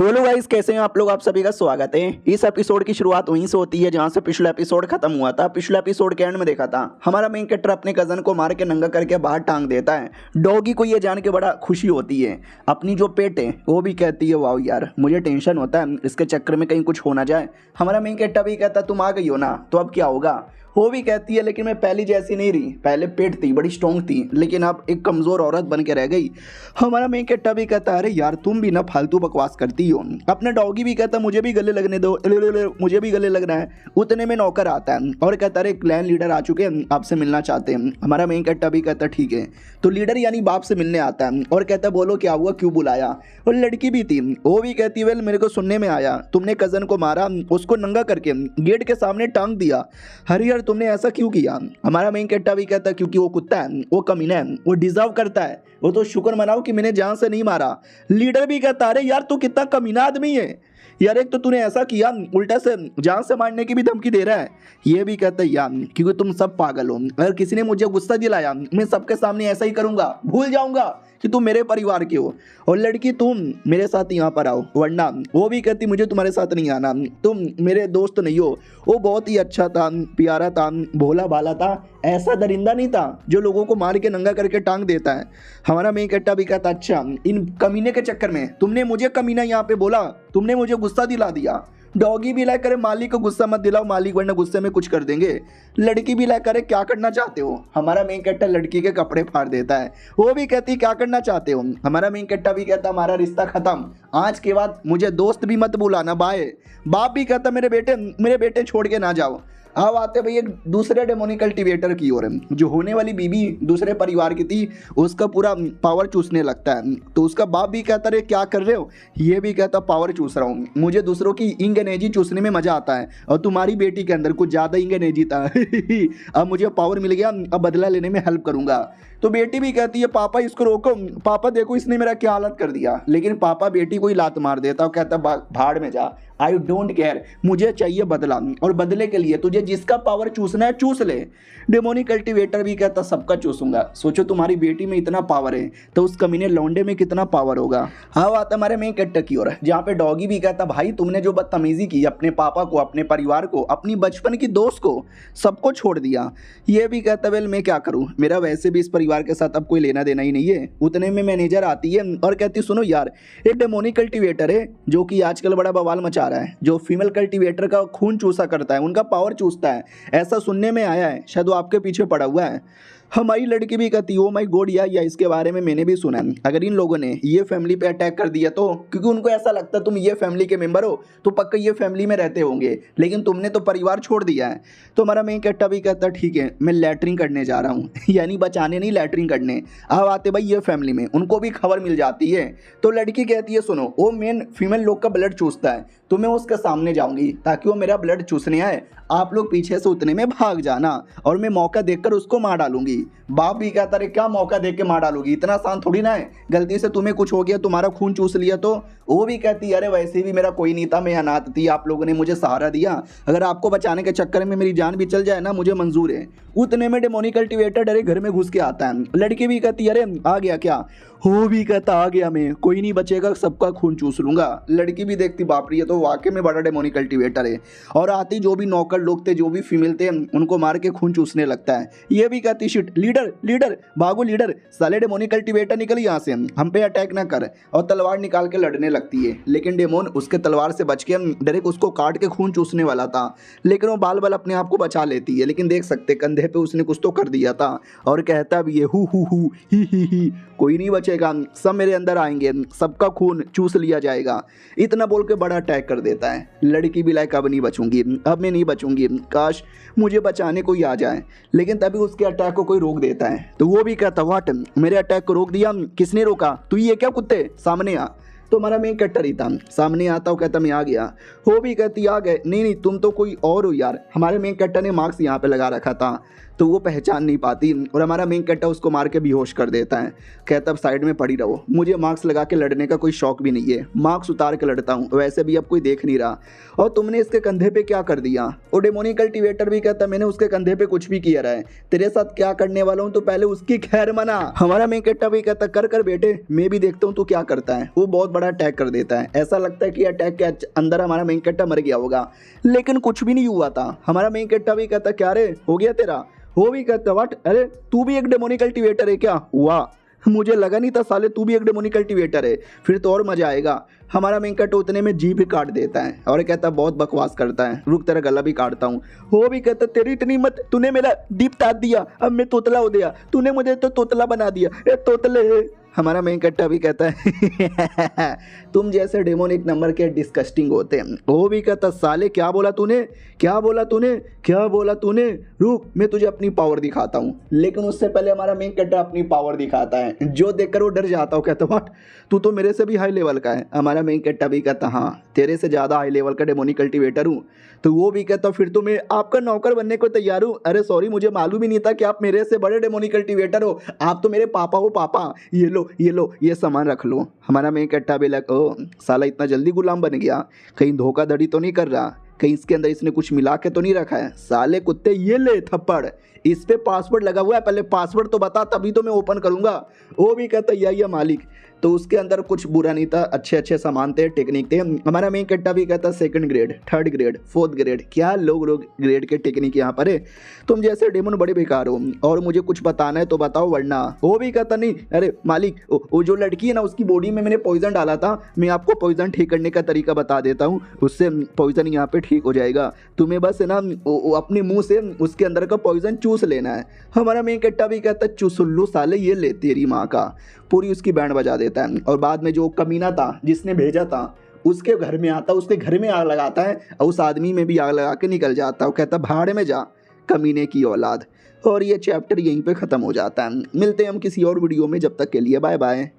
तो hello guys, कैसे हैं आप लोग। आप सभी का स्वागत है। इस एपिसोड की शुरुआत वहीं से होती है जहां से पिछला एपिसोड खत्म हुआ था। पिछले एपिसोड के एंड में देखा था हमारा मेन कैरेक्टर अपने कजन को मार के नंगा करके बाहर टांग देता है। डॉगी को ये जान के बड़ा खुशी होती है। अपनी जो पेट है वो भी कहती है वाह यार मुझे टेंशन होता है इसके चक्कर में कहीं कुछ हो ना जाए। हमारा मेन कैरेक्टर भी कहता तुम आ गई हो ना तो अब क्या होगा। वो भी कहती है लेकिन मैं पहली जैसी नहीं रही, पहले पेट थी बड़ी स्ट्रॉन्ग थी लेकिन अब एक कमज़ोर औरत बन के रह गई। हमारा मेन कैरेक्टर भी कहता है अरे यार तुम भी ना फालतू बकवास करती हो। अपना डॉगी भी कहता मुझे भी गले लगने दो, मुझे भी गले लगना है। उतने में नौकर आता है और कहता है क्लैन लीडर आ चुके हैं आपसे मिलना चाहते हैं। हमारा मेन कैरेक्टर भी कहता है ठीक है। तो लीडर यानी बाप से मिलने आता है और कहता है बोलो क्या हुआ, क्यों बुलाया। और लड़की भी थी वो भी कहती वेल मेरे को सुनने में आया तुमने कज़न को मारा, उसको नंगा करके गेट के सामने टांग दिया। अरे यार तुमने ऐसा क्यों किया। हमारा मेन कैरेक्टर भी कहता है क्योंकि वो कुत्ता है, वो कमीना है, वो डिजर्व करता है, वो तो शुक्र मनाओ कि मैंने जान से नहीं मारा। लीडर भी कहता अरे यार तू कितना कमीना आदमी है यार, एक तो तूने ऐसा किया उल्टा से जान से मारने की भी धमकी दे रहा है। ये भी कहता है यार क्योंकि तुम सब पागल हो, अगर किसी ने मुझे गुस्सा दिलाया मैं सबके सामने ऐसा ही करूंगा, भूल जाऊंगा कि तुम मेरे परिवार के हो। और लड़की तुम मेरे साथ यहाँ पर आओ वरना। वो भी कहती मुझे तुम्हारे साथ नहीं आना, तुम मेरे दोस्त नहीं हो। वो बहुत ही अच्छा था, प्यारा था, भोला भाला था, ऐसा दरिंदा नहीं था जो लोगों को मार के नंगा करके टांग देता है। हमारा मेन कैरेक्टर भी कहता अच्छा इन कमीने के चक्कर में तुमने मुझे कमीना यहाँ पे बोला, तुमने मुझे गुस्सा दिला दिया। डॉगी भी लाइक करे मालिक को गुस्सा मत दिलाओ, मालिक वरना गुस्से में कुछ कर देंगे। लड़की भी लाइक करे क्या करना चाहते हो। हमारा मेन कैरेक्टर लड़की के कपड़े फाड़ देता है। वो भी कहती क्या करना चाहते हो। हमारा मेन कैरेक्टर भी कहता हमारा रिश्ता खत्म, आज के बाद मुझे दोस्त भी मत बुलाना, बाय। बाप भी कहता मेरे बेटे छोड़ के ना जाओ। अब आते भाई एक दूसरे डेमोनिक कल्टीवेटर की ओर। जो होने वाली बीबी दूसरे परिवार की थी उसका पूरा पावर चूसने लगता है। तो उसका बाप भी कहता रे क्या कर रहे हो। ये भी कहता पावर चूस रहा हूँ, मुझे दूसरों की इंग एनर्जी चूसने में मजा आता है और तुम्हारी बेटी के अंदर कुछ ज़्यादा इंग एनर्जी था अब मुझे पावर मिल गया, अब बदला लेने में हेल्प करूँगा। तो बेटी भी कहती है पापा इसको रोको, पापा देखो इसने मेरा क्या हालत कर दिया। लेकिन पापा बेटी को ही लात मार देता और कहता भाड़ में जा, आई डोंट केयर, मुझे चाहिए बदला और बदले के लिए तुझे जिसका पावर चूसना है चूस ले। डेमोनिक कल्टीवेटर भी कहता सबका चूसूंगा। सोचो तुम्हारी बेटी में इतना पावर है तो उस कमीने लौंडे में कितना पावर होगा। हाँ आता हमारे मेन कैरेक्टर की ओर जहाँ पे डॉगी भी कहता भाई तुमने जो बदतमीजी की अपने पापा को, अपने परिवार को, अपनी बचपन की दोस्त को, सबको छोड़ दिया। ये भी कहता वेल मैं क्या करूँ, मेरा वैसे भी इस परिवार के साथ अब कोई लेना देना ही नहीं है। उतने में मैनेजर आती है और कहती सुनो यार एक डेमोनिक कल्टीवेटर है जो कि आजकल बड़ा बवाल मचा रहा है, जो फीमेल कल्टीवेटर का खून चूसा करता है, उनका पावर चूसता है, ऐसा सुनने में आया है, शायद वो आपके पीछे पड़ा हुआ है। हमारी लड़की भी कहती ओ माय गॉड या इसके बारे में मैंने भी सुना है। अगर इन लोगों ने ये फैमिली पे अटैक कर दिया तो, क्योंकि उनको ऐसा लगता तुम ये फैमिली के मेंबर हो तो पक्का ये फैमिली में रहते होंगे, लेकिन तुमने तो परिवार छोड़ दिया है। तो हमारा मेन कैरेक्टर भी कहता ठीक है मैं लैटरिन करने जा रहा हूँ यानी बचाने नहीं लैटरिन करने। अब आते भाई ये फैमिली में उनको भी खबर मिल जाती है। तो लड़की कहती है सुनो वो मेन फीमेल लोग का ब्लड चूसता है तो मैं उसके सामने जाऊंगी ताकि वो मेरा ब्लड चूसने आए, आप लोग पीछे से उतने में भाग जाना और मैं मौका देखकर उसको मार डालूंगी। बाप भी कहता रे क्या मौका देख के मार डालूगी, इतना आसान थोड़ी ना है, गलती से तुम्हें कुछ हो गया तुम्हारा खून चूस लिया तो। वो भी कहती अरे वैसे भी मेरा कोई नहीं था, मैं अनाथ थी, आप लोगों ने मुझे सहारा दिया, अगर आपको बचाने के चक्कर में मेरी जान भी चल जाए ना मुझे मंजूर है। उतने में डेमोनिक कल्टीवेटर डरे घर में घुस के आता है। लड़की भी कहती अरे आ गया क्या। वो भी कहता आ गया मैं, कोई नहीं बचेगा, सबका खून चूस लूंगा। लड़की भी देखती बाप रे ये तो वाकई में बड़ा डेमोनिक कल्टीवेटर है। और आती जो भी नौकर लोग थे, जो भी फीमेल थे, उनको मार के खून चूसने लगता है। ये भी कहती शिट लीडर लीडर भागो लीडर, साले डेमोनिक कल्टीवेटर निकल यहाँ से, हम पे अटैक ना कर। और तलवार निकाल के लड़ने लगती है लेकिन डेमोन उसके तलवार से बच के डायरेक्ट उसको काट के खून चूसने वाला था, लेकिन वो बाल बाल अपने आप को बचा लेती है। लेकिन देख सकते कंधे पे उसने कुछ तो कर दिया था और कहता भी ये हु ही कोई नहीं बचेगा, सब मेरे अंदर आएंगे, सबका खून चूस लिया जाएगा। इतना बोल के बड़ा अटैक कर देता है। लड़की भी लाइक अब नहीं बचूंगी, अब मैं नहीं बचूंगी, काश मुझे बचाने कोई आ जाए। लेकिन तभी उसके अटैक को कोई रोक देता है। तो वो भी कहता व्हाट, मेरे अटैक को रोक दिया, किसने रोका, तू ये क्या कुत्ते सामने आ। तो हमारा मेन कैरेक्टर ही था, सामने आता हूँ कहता मैं आ गया। वो भी कहती आ गए, नहीं तुम तो कोई और हो यार। हमारे मेन कैरेक्टर ने मार्क्स यहाँ पे लगा रखा था। तो वो पहचान नहीं पाती और हमारा मेन कैरेक्टर उसको मार के बेहोश कर देता है। कहता अब साइड में पड़ी रहो, मुझे मास्क लगा के लड़ने का कोई शौक भी नहीं है, मास्क उतार के लड़ता हूँ, वैसे भी अब कोई देख नहीं रहा। और तुमने इसके कंधे पे क्या कर दिया? और डेमोनिक कल्टीवेटर भी कहता मैंने उसके कंधे पे कुछ भी किया रहा है, तेरे साथ क्या करने वाला हूँ तो पहले उसकी खैर मना। हमारा मेन कैरेक्टर भी कहता कर कर बेटे, मैं भी देखता हूँ तू क्या करता है। वो बहुत बड़ा अटैक कर देता है, ऐसा लगता है कि अटैक के अंदर हमारा मेन कैरेक्टर मर गया होगा, लेकिन कुछ भी नहीं हुआ था। हमारा मेन कैरेक्टर भी कहता क्या रे हो गया तेरा? वो भी कहता व्हाट, अरे तू भी एक डेमोनिक कल्टीवेटर है क्या? वाह, मुझे लगा नहीं था साले तू भी एक डेमोनिक कल्टीवेटर है, फिर तो और मजा आएगा। हमारा मेन कैरेक्टर उतने में जीभ काट देता है और कहता बहुत बकवास करता है, रुक तेरा गला भी काटता हूँ। वो भी कहता तेरी इतनी मत, तूने मेरा दीप ताप दिया, अब मैं तोतला हो गया, तूने मुझे तो तोतला बना दिया, ए तोतले। हमारा मेन कैरेक्टर भी कहता है तुम जैसे डेमोनिक नंबर के डिस्कस्टिंग होते हैं। वो भी कहता साले क्या बोला तूने, क्या बोला तूने, क्या बोला तूने, रुक मैं तुझे अपनी पावर दिखाता हूँ। लेकिन उससे पहले हमारा मेन कैरेक्टर अपनी पावर दिखाता है, जो देखकर वो डर जाता हो, कहता व्हाट तू तो मेरे से भी हाई लेवल का है। हमारा मेन कैरेक्टर भी कहता हाँ तेरे से ज़्यादा हाई लेवल का डेमोनिक कल्टीवेटर हूँ। तो वो भी कहता फिर तो मैं आपका नौकर बनने को तैयार हूँ। अरे सॉरी, मुझे मालूम ही नहीं था कि आप मेरे से बड़े डेमोनिक कल्टीवेटर हो, आप तो मेरे पापा हो पापा, ये लो ये लो ये सामान रख लो। हमारा मेन कैरेक्टर भी लग ओ साला इतना जल्दी गुलाम बन गया, कहीं धोखाधड़ी तो नहीं कर रहा, कहीं इसके अंदर इसने कुछ मिला के तो नहीं रखा है। साले कुत्ते ये ले थप्पड़, इस पे पासवर्ड लगा हुआ है, पहले पासवर्ड तो बता तभी तो मैं ओपन करूंगा। वो भी कहता यही है मालिक। तो उसके अंदर कुछ बुरा नहीं था, अच्छे अच्छे सामान थे, टेक्निक थे। हमारा मेन कैरेक्टर भी कहता second grade, third grade, fourth grade, क्या लोग ग्रेड के टेक्निक यहाँ पर है, तुम जैसे डेमन बड़े बेकार हो और मुझे कुछ बताना है तो बताओ वरना। वो भी कहता नहीं अरे मालिक वो जो लड़की है ना उसकी बॉडी में मैंने पॉइजन डाला था, मैं आपको पॉइजन ठीक करने का तरीका बता देता हूँ, उससे पॉइजन यहाँ पे ठीक हो जाएगा, तुम्हें बस है ना अपने मुंह से उसके अंदर का पॉइजन चूस लेना है। हमारा मेन कैरेक्टर भी कहता चुसुल्लू साले ये ले तेरी माँ का, पूरी उसकी बैंड बजा देता है। और बाद में जो कमीना था जिसने भेजा था उसके घर में आता, उसके घर में आग लगाता है और उस आदमी में भी आग लगा के निकल जाता है। वो कहता भाड़ में जा कमीने की औलाद। और ये चैप्टर यहीं पे ख़त्म हो जाता है। मिलते हैं हम किसी और वीडियो में, जब तक के लिए बाय बाय।